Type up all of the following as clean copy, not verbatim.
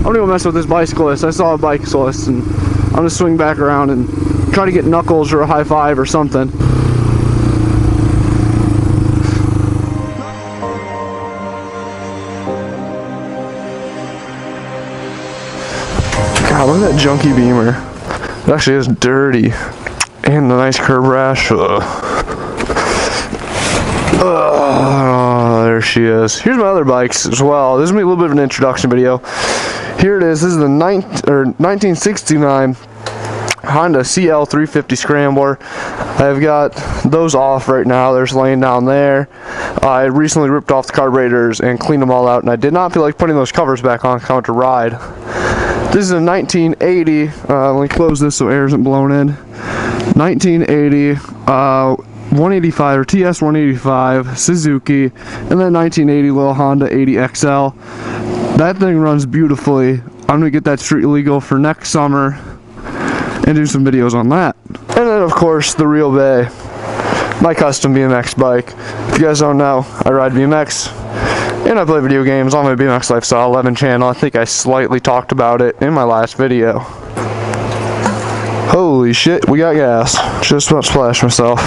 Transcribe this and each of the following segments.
don't even mess with this Bicycalist. I saw a Bicycalist, and I'm gonna swing back around and try to get Knuckles or a high five or something. God, look at that junky Beamer. It actually is dirty. And the nice curb rash. There she is. Here's my other bikes as well. This is gonna be a little bit of an introduction video. Here it is. This is the 1969 Honda CL350 Scrambler. I've got those off right now. They're just laying down there. I recently ripped off the carburetors and cleaned them all out, and I did not feel like putting those covers back on coming to ride. This is a 1980. Let me close this so air isn't blown in. 1980 185 or TS 185 Suzuki, and then 1980 little Honda 80 XL. That thing runs beautifully. I'm gonna get that street legal for next summer and do some videos on that. And then of course the Real Bay, my custom BMX bike. If you guys don't know, I ride BMX and I play video games on my BMX Lifestyle 11 channel. I think I slightly talked about it in my last video. Holy shit, we got gas. Just about splashed myself.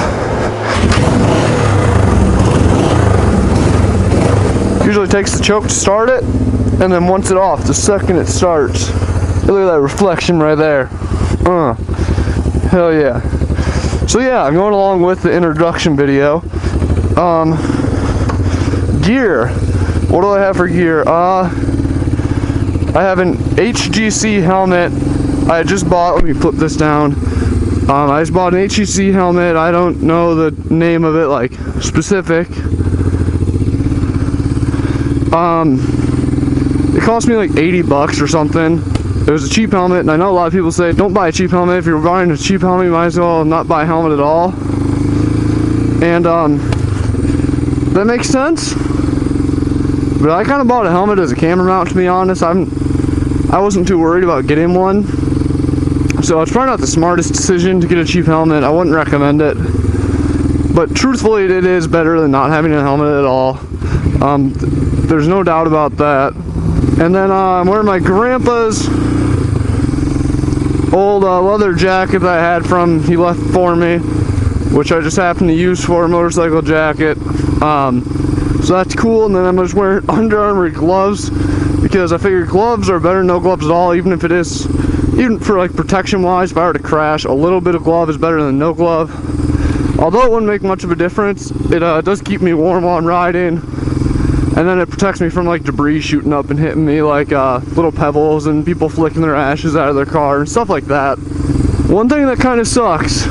Usually takes the choke to start it, and then once it's off, the second it starts. Look at that reflection right there. Hell yeah. So yeah, I'm going along with the introduction video. Gear. What do I have for gear? I have an HGC helmet. I just bought, let me flip this down. I just bought an HGC helmet. I don't know the name of it, like, specific. It cost me like 80 bucks or something. It was a cheap helmet, and I know a lot of people say, don't buy a cheap helmet. If you're buying a cheap helmet, you might as well not buy a helmet at all. And, that makes sense. But I kind of bought a helmet as a camera mount, to be honest. I wasn't too worried about getting one. So it's probably not the smartest decision to get a cheap helmet. I wouldn't recommend it. But truthfully, it is better than not having a helmet at all. There's no doubt about that. And then I'm wearing my grandpa's old leather jacket that I had from, he left for me, which I just happened to use for a motorcycle jacket. So that's cool. And then I'm just wearing Under Armour gloves because I figured gloves are better than no gloves at all, even if it is, even for like protection wise, if I were to crash, a little bit of glove is better than no glove. Although it wouldn't make much of a difference, it does keep me warm while I'm riding. And then it protects me from like debris shooting up and hitting me, like little pebbles and people flicking their ashes out of their car and stuff like that. One thing that kind of sucks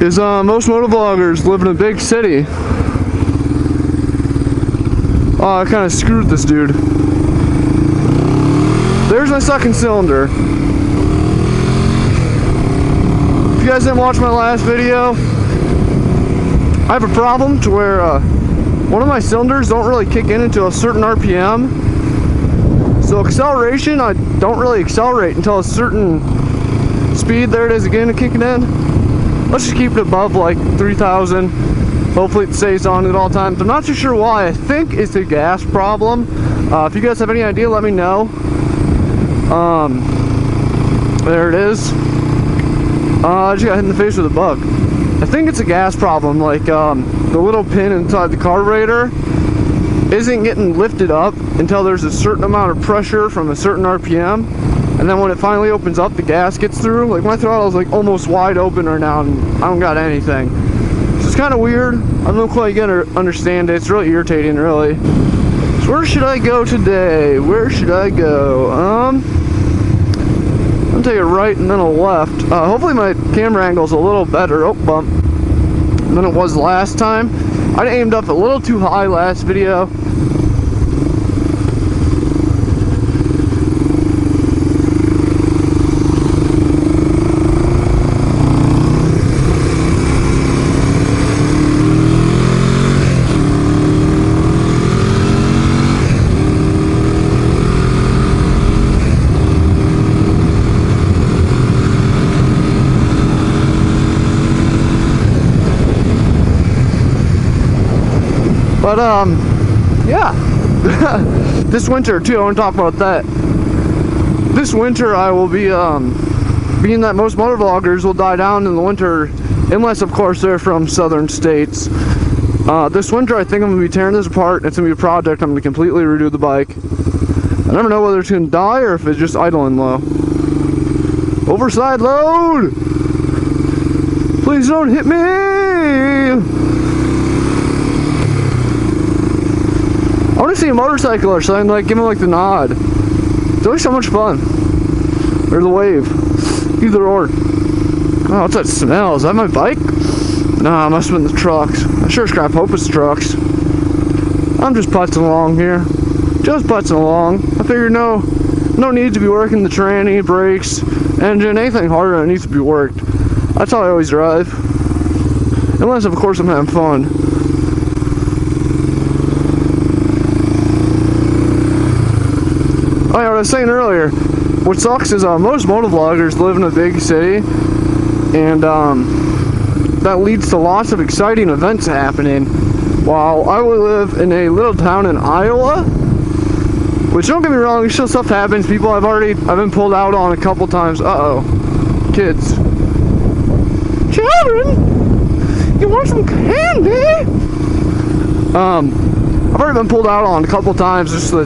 is most motovloggers live in a big city. Oh, I kind of screwed this dude. There's my second cylinder. If you guys didn't watch my last video, I have a problem to where one of my cylinders don't really kick in until a certain RPM. So acceleration, I don't really accelerate until a certain speed. There it is again, kicking in. Let's just keep it above like 3,000. Hopefully it stays on at all times. I'm not too sure why. I think it's a gas problem. If you guys have any idea, let me know. There it is. I just got hit in the face with a bug. I think it's a gas problem, like the little pin inside the carburetor isn't getting lifted up until there's a certain amount of pressure from a certain RPM, and then when it finally opens up, the gas gets through. Like my throttle is like almost wide open right now and I don't got anything. So it's kind of weird. I don't know quite gonna understand it. It's really irritating, really. So where should I go today? Where should I go? I'm gonna take a right and then a left. Hopefully my camera angle is a little better. Oh, bump. Than it was last time. I aimed up a little too high last video. But yeah, this winter too, I want to talk about that. this winter I will be, being that most motovloggers will die down in the winter, unless of course they're from southern states. This winter I think I'm going to be tearing this apart. It's going to be a project. I'm going to completely redo the bike. I never know whether it's going to die or if it's just idling low. Overside load! Please don't hit me! I want to see a motorcyclist so I can like give him like the nod. It's always so much fun. Or the wave. Either or. Oh, what's that smell? Is that my bike? Nah, it must have been the trucks. I sure as crap hope it's trucks. I'm just putzing along here. Just putzing along. I figured no need to be working the tranny, brakes, engine, anything harder that needs to be worked. That's how I always drive. Unless of course I'm having fun. Oh yeah, what I was saying earlier, what sucks is most motovloggers live in a big city, and that leads to lots of exciting events happening, while I will live in a little town in Iowa, which don't get me wrong, still stuff happens. People I've been pulled out on a couple times. Uh-oh. Kids. Children! You want some candy? I've already been pulled out on a couple times, just a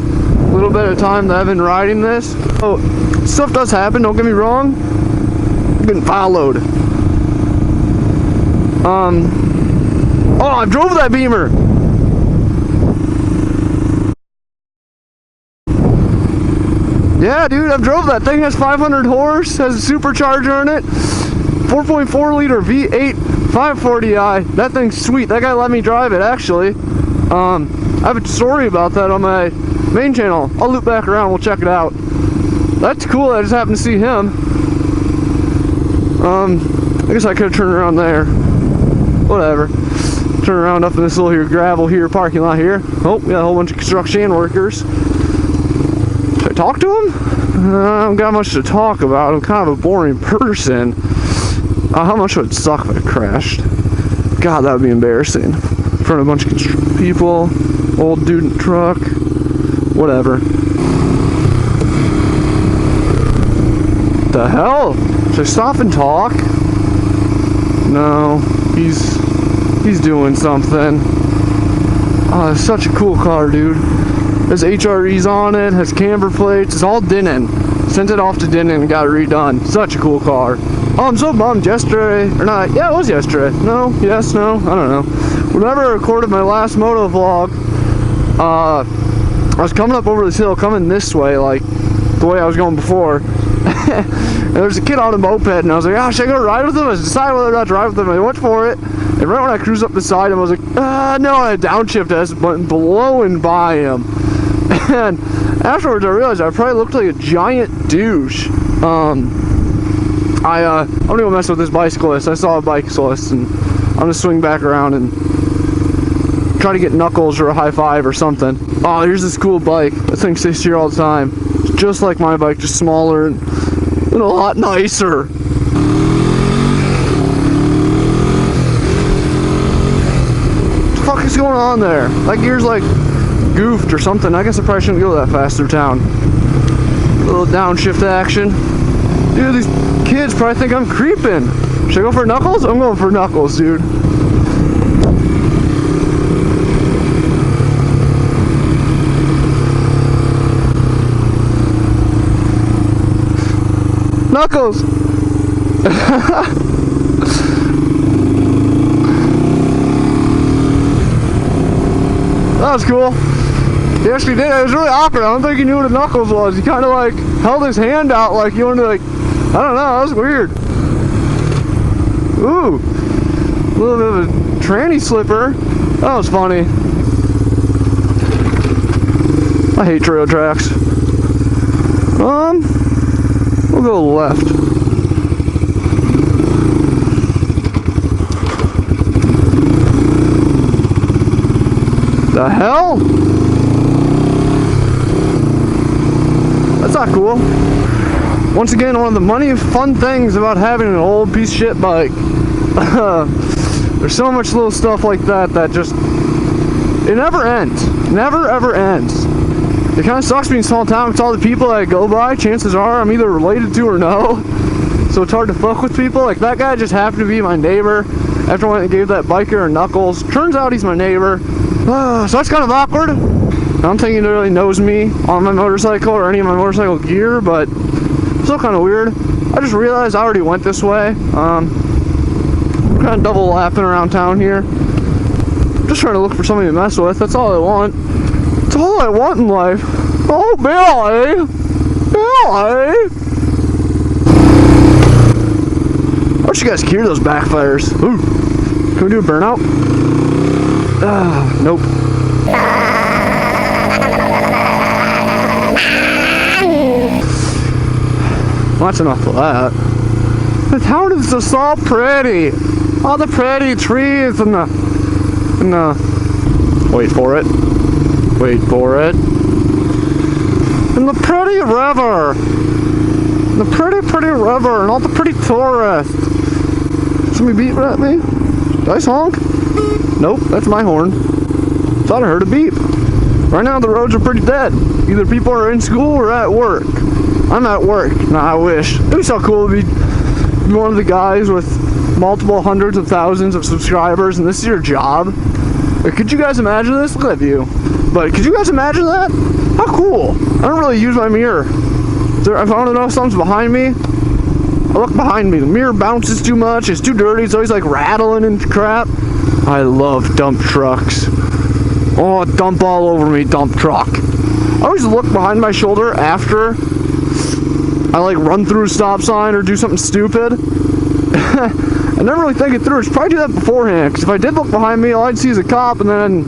little bit of time that I've been riding this. Oh, stuff does happen, don't get me wrong. I'm getting followed. Oh, I drove that Beamer. Yeah, dude, I've drove that thing. Has 500 horse, has a supercharger in it, 4.4 liter V8 540i. That thing's sweet. That guy let me drive it, actually. I have a story about that on my main channel. I'll loop back around, we'll check it out. That's cool. I just happened to see him. I guess I could have turned around there. Whatever. Turn around up in this little here gravel here parking lot here. Oh, we got a whole bunch of construction workers. Should I talk to him? I don't got much to talk about. I'm kind of a boring person. How much would it suck if I crashed? God, that would be embarrassing. In front of a bunch of people, old dude in truck, whatever. The hell? Should I stop and talk? No, he's doing something. Oh, it's such a cool car, dude. Has HREs on it, has camber plates, it's all Denon. Sent it off to Denon and got it redone. Such a cool car. Oh, I'm so bummed yesterday, or not, yeah, it was yesterday. No, yes, no, I don't know. Whenever I recorded my last motovlog, I was coming up over this hill, coming this way, like the way I was going before. And there was a kid on a moped, and I was like, oh, should I go ride with him? I decided whether or not to ride with him. I went for it, and right when I cruised up beside him, I was like, no, I had downshift S button blowing by him. And afterwards, I realized I probably looked like a giant douche. I'm gonna go mess with this bicyclist. I saw a bicyclist, and I'm gonna swing back around and try to get Knuckles or a high five or something. Oh, here's this cool bike. That thing stays here all the time. It's just like my bike, just smaller and a lot nicer. What the fuck is going on there? That gear's like goofed or something. I guess I probably shouldn't go that fast through town. A little downshift action. Dude, these kids probably think I'm creeping. Should I go for Knuckles? I'm going for Knuckles, dude. Knuckles! That was cool. He actually did. It was really awkward. I don't think he knew what a Knuckles was. He kind of like held his hand out like you wanted to, like, I don't know. That was weird. Ooh, a little bit of a tranny slipper. That was funny. I hate trail tracks. We'll go left. The hell? That's not cool. Once again, one of the money fun things about having an old piece of shit bike. There's so much little stuff like that that just, it never ends. Never ever ends. It kind of sucks being small town because all the people that I go by, chances are I'm either related to or no. So it's hard to fuck with people. Like that guy just happened to be my neighbor. After I went and gave that biker a Knuckles, turns out he's my neighbor. So that's kind of awkward. I don't think he really knows me on my motorcycle or any of my motorcycle gear, but it's still kind of weird. I just realized I already went this way. I'm kind of double lapping around town here. Just trying to look for somebody to mess with. That's all I want. That's all I want in life. Oh, Billy! Billy! I wish you guys could hear those backfires. Ooh. Can we do a burnout? Nope. Well, that's enough of that. The town is just so pretty. All the pretty trees and the wait for it. Wait for it. And the pretty river. The pretty river and all the pretty tourists. Somebody beeping at me? Did I honk? Nope, that's my horn. Thought I heard a beep. Right now the roads are pretty dead. Either people are in school or at work. I'm at work. Nah, I wish. It'd be so cool to be one of the guys with multiple hundreds of thousands of subscribers and this is your job. Like, could you guys imagine this? Look at that view. But could you guys imagine that? How cool. I don't really use my mirror. If I want to know if something's behind me, I look behind me. The mirror bounces too much. It's too dirty. It's always like rattling and crap. I love dump trucks. Oh, dump all over me, dump truck. I always look behind my shoulder after I like run through a stop sign or do something stupid. I never really think it through. I should probably do that beforehand, because if I did look behind me, all I'd see is a cop, and then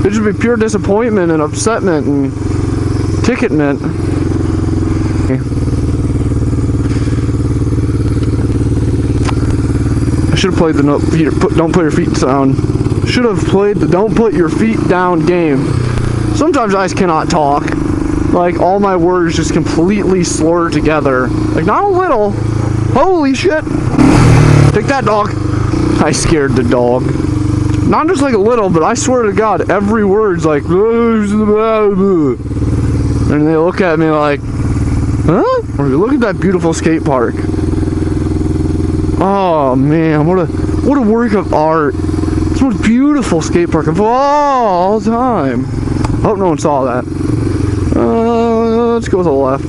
it'd just be pure disappointment and upsetment and ticketment. Okay. I should have played the don't put your feet down. Should have played the don't put your feet down game. Sometimes I just cannot talk. Like, all my words just completely slur together. Like, not a little. Holy shit. Take that, dog. I scared the dog. Not just like a little, but I swear to God, every word's like, and they look at me like, huh? Or look at that beautiful skate park. Oh man, what a work of art. It's the most beautiful skate park of all time. I hope no one saw that. Let's go to the left.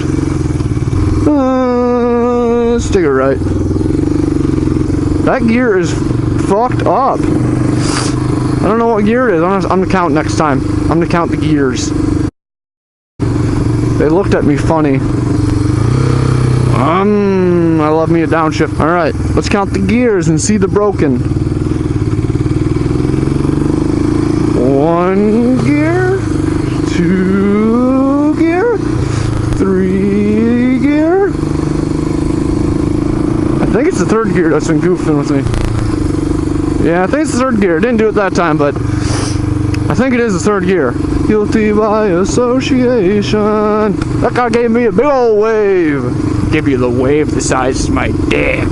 Let's take it right. That gear is fucked up. I don't know what gear it is. I'm gonna count next time. I'm gonna count the gears. They looked at me funny. I love me a downshift. Alright, let's count the gears and see the broken. 1 gear, 2 gear, 3 gear. I think it's the 3rd gear that's been goofing with me. Yeah, I think it's the 3rd gear. Didn't do it that time, but I think it is the 3rd gear. Guilty by association. That guy gave me a big old wave. Give you the wave the size of my dick.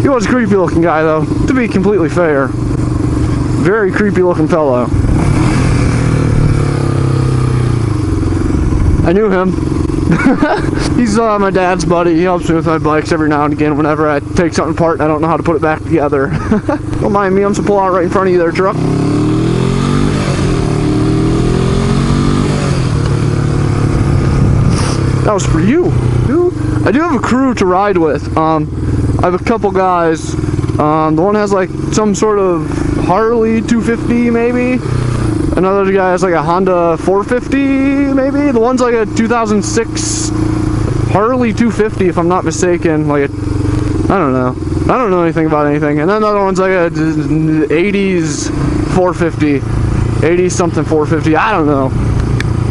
He was a creepy looking guy though, to be completely fair. Very creepy looking fellow. I knew him. He's my dad's buddy. He helps me with my bikes every now and again whenever I take something apart and I don't know how to put it back together. Don't mind me, I'm just gonna pull out right in front of you there, truck. That was for you, dude. I do have a crew to ride with. I have a couple guys. The one has like some sort of Harley 250 maybe. Another guy has like a Honda 450 maybe. The one's like a 2006 Harley 250 if I'm not mistaken. Like a, I don't know. I don't know anything about anything. And then another one's like a 80s 450. 80s something 450. I don't know.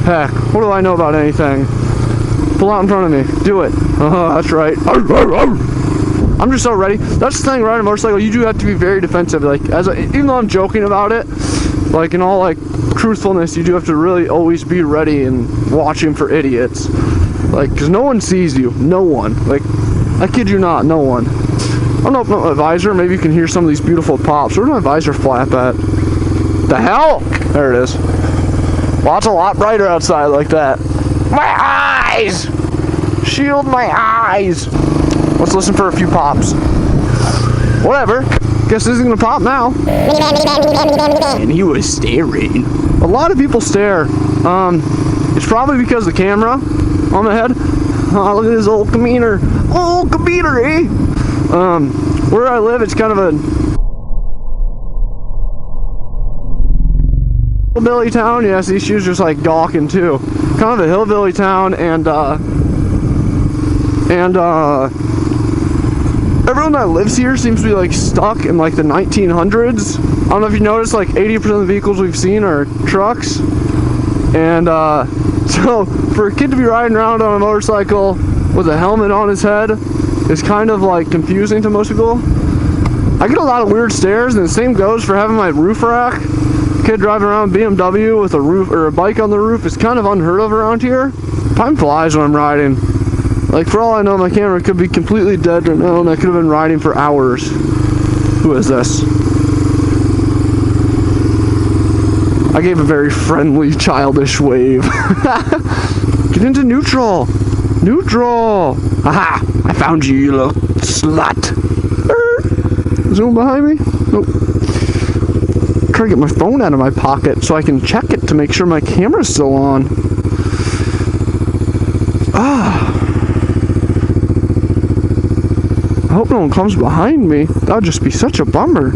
Heck, what do I know about anything? Pull out in front of me. Do it. Oh, that's right. I'm just so ready. That's the thing, riding a motorcycle, you do have to be very defensive. Like, even though I'm joking about it, like in all like truthfulness, you do have to really always be ready and watching for idiots. Like, because no one sees you. No one. Like, I kid you not, no one. I don't open up my visor. Maybe you can hear some of these beautiful pops. Where's my visor flap at? The hell? There it is. Well, it's a lot brighter outside like that. My eyes! Shield my eyes! Let's listen for a few pops. Whatever. Guess this isn't gonna pop now. And he was staring. A lot of people stare. It's probably because of the camera on my head. Oh, look at this old demeanor. Old demeanor, eh? Where I live, it's kind of a hillbilly town. Yes, these shoes just like gawking too. Kind of a hillbilly town, and everyone that lives here seems to be like stuck in like the 1900s. I don't know if you noticed, like 80% of the vehicles we've seen are trucks. And so for a kid to be riding around on a motorcycle with a helmet on his head is kind of like confusing to most people. I get a lot of weird stares, and the same goes for having my roof rack. Kid driving around BMW with a roof or a bike on the roof is kind of unheard of around here. Time flies when I'm riding. Like, for all I know, my camera could be completely dead right now, and I could have been riding for hours. Who is this? I gave a very friendly, childish wave. Get into neutral! Neutral! Haha! I found you, you little slut! Zoom behind me? Nope. Try to get my phone out of my pocket so I can check it to make sure my camera's still on. I hope no one comes behind me. That would just be such a bummer.